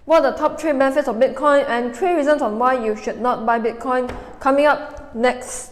What are the top 3 benefits of Bitcoin and 3 reasons on why you should not buy Bitcoin coming up next.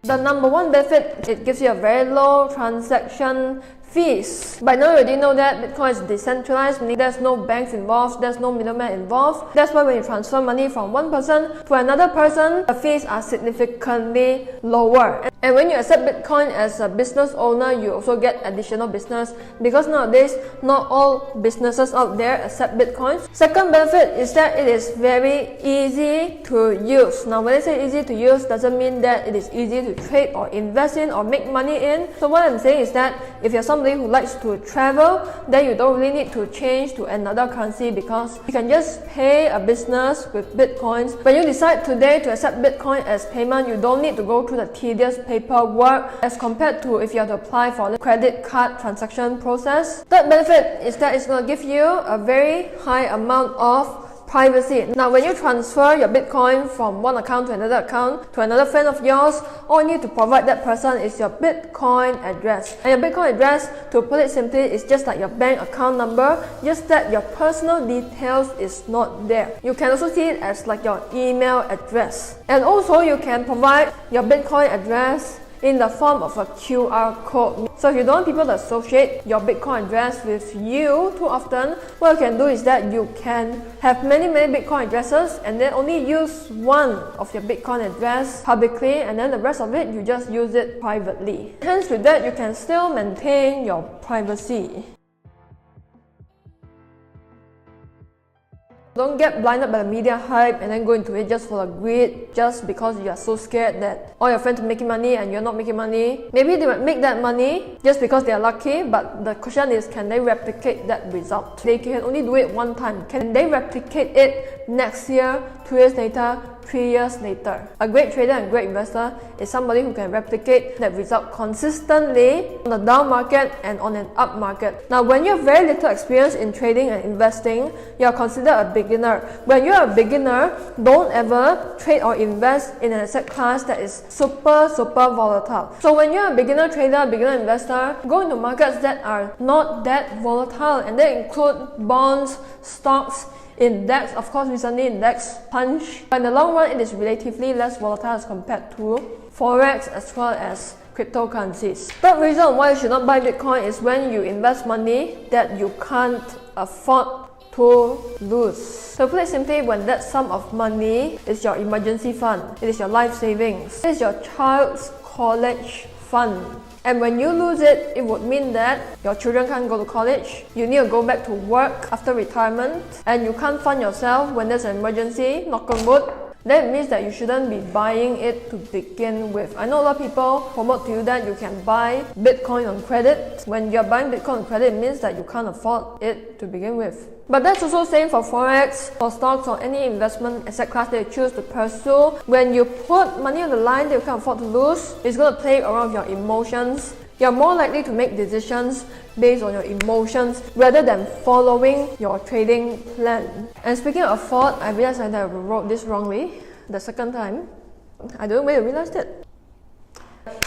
The number 1 benefit, it gives you a very low transaction fees. By now you already know that Bitcoin is decentralized, meaning there's no banks involved, there's no middleman involved. That's why when you transfer money from one person to another person, the fees are significantly lower. And when you accept Bitcoin as a business owner, you also get additional business because nowadays not all businesses out there accept Bitcoin. Second benefit is that it is very easy to use. Now when I say easy to use, doesn't mean that it is easy to trade or invest in or make money in. So what I'm saying is that if you're somebody who likes to travel, then you don't really need to change to another currency because you can just pay a business with Bitcoins. When you decide today to accept Bitcoin as payment, you don't need to go through the tedious paperwork as compared to if you have to apply for the credit card transaction process. Third benefit is that it's going to give you a very high amount of privacy. Now when you transfer your Bitcoin from one account to another friend of yours, all you need to provide that person is your Bitcoin address. And your Bitcoin address, to put it simply, is just like your bank account number, just that your personal details is not there. You can also see it as like your email address. And also you can provide your Bitcoin address in the form of a QR code. So if you don't want people to associate your Bitcoin address with you too often, what you can do is that you can have many Bitcoin addresses and then only use one of your Bitcoin address publicly, and then the rest of it you just use it privately. Hence with that you can still maintain your privacy. Don't get blinded by the media hype and then go into it just for the greed, just because you are so scared that all your friends are making money and you're not making money. Maybe they might make that money just because they are lucky, but the question is, can they replicate that result? They can only do it one time. Can they replicate it next year, 2 years later, 3 years later? A great trader and great investor is somebody who can replicate that result consistently on the down market and on an up market. Now when you have very little experience in trading and investing, you are considered a beginner. When you are a beginner, don't ever trade or invest in an asset class that is super volatile. So when you're a beginner trader, beginner investor, go into markets that are not that volatile, and they include bonds, stocks, index. Of course recently index punch, but in the long run it is relatively less volatile as compared to forex as well as cryptocurrencies. Third reason why you should not buy Bitcoin is when you invest money that you can't afford to lose. So put it simply, when that sum of money is your emergency fund, it is your life savings, it is your child's college fund. And when you lose it, it would mean that your children can't go to college, you need to go back to work after retirement, and you can't fund yourself when there's an emergency, knock on wood. That means that you shouldn't be buying it to begin with. I know a lot of people promote to you that you can buy Bitcoin on credit. When you're buying Bitcoin on credit, it means that you can't afford it to begin with. But that's also same for forex, for stocks, or any investment asset class that you choose to pursue. When you put money on the line that you can't afford to lose, it's going to play around with your emotions. You're more likely to make decisions based on your emotions rather than following your trading plan. And speaking of fault, I realized that I wrote this wrongly the second time. I don't know where I realized it.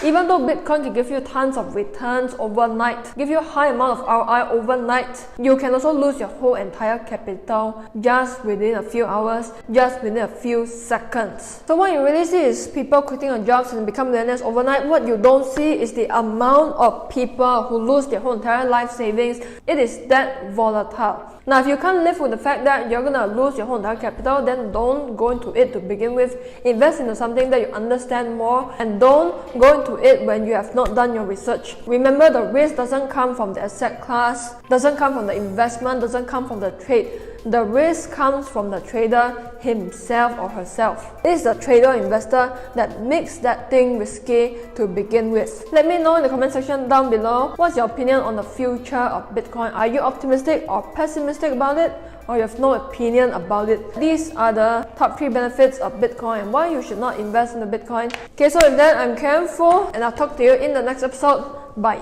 Even though Bitcoin can give you tons of returns overnight, give you a high amount of ROI overnight, you can also lose your whole entire capital just within a few hours, just within a few seconds. So what you really see is people quitting their jobs and become millionaires overnight. What you don't see is the amount of people who lose their whole entire life savings. It is that volatile. Now if you can't live with the fact that you're gonna lose your whole entire capital, then don't go into it to begin with. Invest into something that you understand more, and don't go into it when you have not done your research. Remember, the risk doesn't come from the asset class, doesn't come from the investment, doesn't come from the trade. The risk comes from the trader himself or herself. It is the trader or investor that makes that thing risky to begin with. Let me know in the comment section down below, what's your opinion on the future of Bitcoin? Are you optimistic or pessimistic about it? Or you have no opinion about it? These are the top 3 benefits of Bitcoin and why you should not invest in the Bitcoin. Okay, so with that, I'm Karen Fu, and I'll talk to you in the next episode. Bye.